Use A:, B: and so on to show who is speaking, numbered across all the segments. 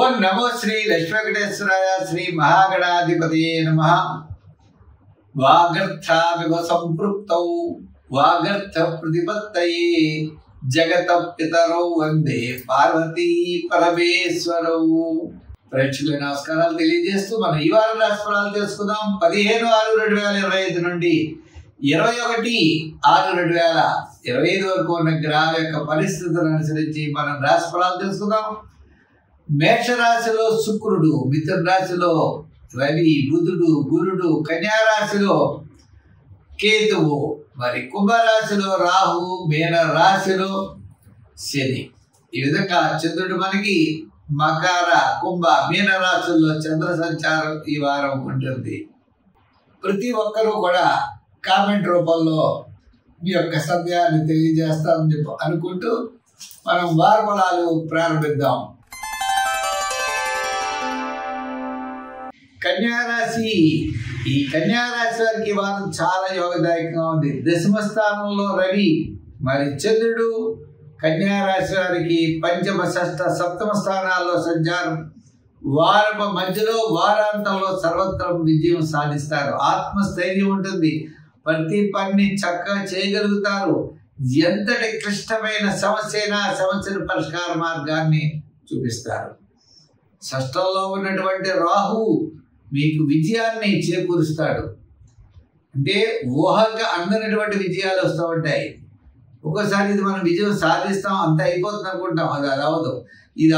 A: ఓం నమో శ్రీ లక్ష్మీ వెంకటేశ్వరాయ శ్రీ మహాగణాధిపతయే నమః. వాగర్థావివ సంపృక్తౌ వాగర్థ ప్రతిపత్తయే జగత పితరౌ వందే పార్వతీ పరమేశ్వరౌ. ప్రేక్షకుల నమస్కారాలు తెలియజేస్తూ మనం ఈ వారం రాశిఫలాలు తెలుసుకుందాం. 15/6/2025 నుండి 21/6/2025 వరకు ఉన్న గ్రహాల యొక్క పరిస్థితులను అనుసరించి మనం రాశిఫలాలు తెలుసుకుందాం. మేషరాశిలో శుక్రుడు, మిథున రాశిలో రవి, బుధుడు, గురుడు, కన్యా రాశిలో కేతువు, మరి కుంభరాశిలో రాహు, మీన రాశిలో శని. ఈ విధంగా చంద్రుడు మనకి మకర, కుంభ, మీన రాశుల్లో చంద్ర సంచారం ఈ వారం ఉంటుంది. ప్రతి ఒక్కరూ కూడా కామెంట్ రూపంలో మీ యొక్క సందేహాన్ని తెలియజేస్తామని చెప్పి అనుకుంటూ మనం వార ఫలాలు ప్రారంభిద్దాం. కన్యారాశి. ఈ కన్యారాశి వారికి వారం చాలా యోగదాయకంగా ఉంది. దశమ స్థానంలో రవి, మరి చంద్రుడు కన్యారాశి వారికి పంచమ, షష్ఠ, సప్తమ స్థానాల్లో సంచారం. వారం మధ్యలో వారాంతంలో సర్వత్రం విజయం సాధిస్తారు. ఆత్మస్థైర్యం ఉంటుంది. ప్రతి పని చక్కగా చేయగలుగుతారు. ఎంతటి క్లిష్టమైన సమస్య అయినా సమస్యల పరిష్కార మార్గాన్ని చూపిస్తారు. షష్ఠంలో ఉన్నటువంటి రాహు మీకు విజయాన్ని చేకూరుస్తాడు. అంటే ఊహగా అందనటువంటి విజయాలు వస్తూ ఉంటాయి. ఒక్కోసారి ఇది మనం విజయం సాధిస్తాం, అంత అయిపోతుంది అనుకుంటాం, అది అవదు. ఇది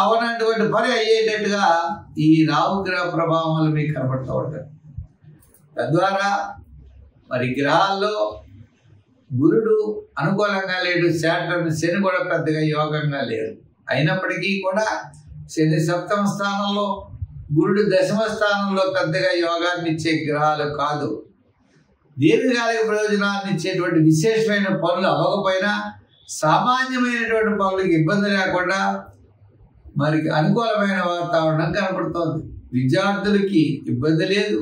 A: అవనటువంటి పని అయ్యేటట్టుగా ఈ రాహుగ్రహ ప్రభావాలు మీకు కనపడుతూ ఉంటాయి. తద్వారా మరి గ్రహాల్లో గురుడు అనుకూలంగా లేడు, శని కూడా పెద్దగా యోగంగా లేరు. అయినప్పటికీ కూడా శని సప్తమ స్థానంలో, గురుడు దశమ స్థానంలో పెద్దగా యోగాన్ని ఇచ్చే గ్రహాలు కాదు. దీర్ఘకాలిక ప్రయోజనాన్ని ఇచ్చేటువంటి విశేషమైన పనులు అవ్వకపోయినా సామాన్యమైనటువంటి పనులకు ఇబ్బంది లేకుండా మరి అనుకూలమైన వాతావరణం కనపడుతోంది. విద్యార్థులకి ఇబ్బంది లేదు.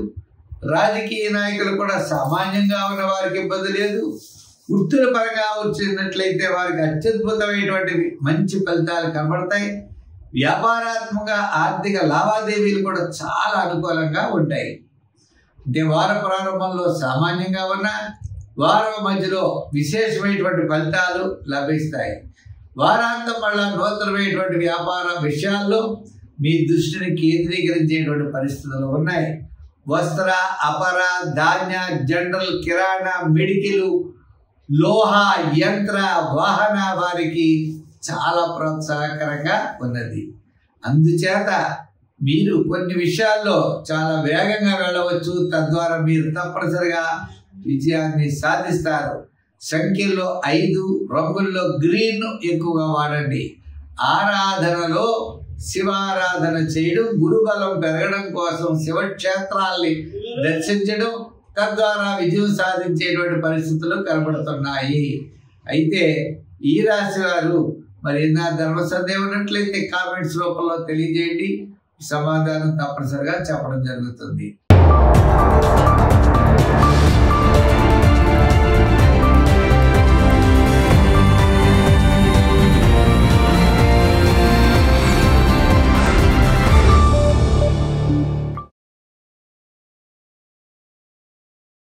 A: రాజకీయ నాయకులు కూడా సామాన్యంగా ఉన్న వారికి ఇబ్బంది లేదు. వృత్తుల పరంగా వచ్చినట్లయితే వారికి అత్యద్భుతమైనటువంటి మంచి ఫలితాలు కనబడతాయి. వ్యాపారాత్మక ఆర్థిక లావాదేవీలు కూడా చాలా అనుకూలంగా ఉంటాయి. అంటే వార ప్రారంభంలో సామాన్యంగా ఉన్న వారం మధ్యలో విశేషమైనటువంటి ఫలితాలు లభిస్తాయి. వారాంతం మళ్ళా నూతనమైనటువంటి వ్యాపార విషయాల్లో మీ దృష్టిని కేంద్రీకరించేటువంటి పరిస్థితులు ఉన్నాయి. వస్త్ర, అపర, ధాన్య, జనరల్, కిరాణా, మెడికల్, లోహ, యంత్ర, వాహన వారికి చాలా ప్రోత్సాహకరంగా ఉన్నది. అందుచేత మీరు కొన్ని విషయాల్లో చాలా వేగంగా వెళ్ళవచ్చు. తద్వారా మీరు తప్పనిసరిగా విజయాన్ని సాధిస్తారు. సంఖ్యల్లో 5, రంగుల్లో గ్రీన్ ఎక్కువగా వాడండి. ఆరాధనలో శివారాధన చేయడం, గురుబలం పెరగడం కోసం శివక్షేత్రాల్ని దర్శించడం, తద్వారా విజయం సాధించేటువంటి పరిస్థితులు కనబడుతున్నాయి. అయితే ఈ రాశి వారు మరి నా ధర్మ సందేహం ఉన్నట్లయితే కామెంట్స్ రూపంలో తెలియజేయండి. సమాధానం తప్పనిసరిగా చెప్పడం జరుగుతుంది.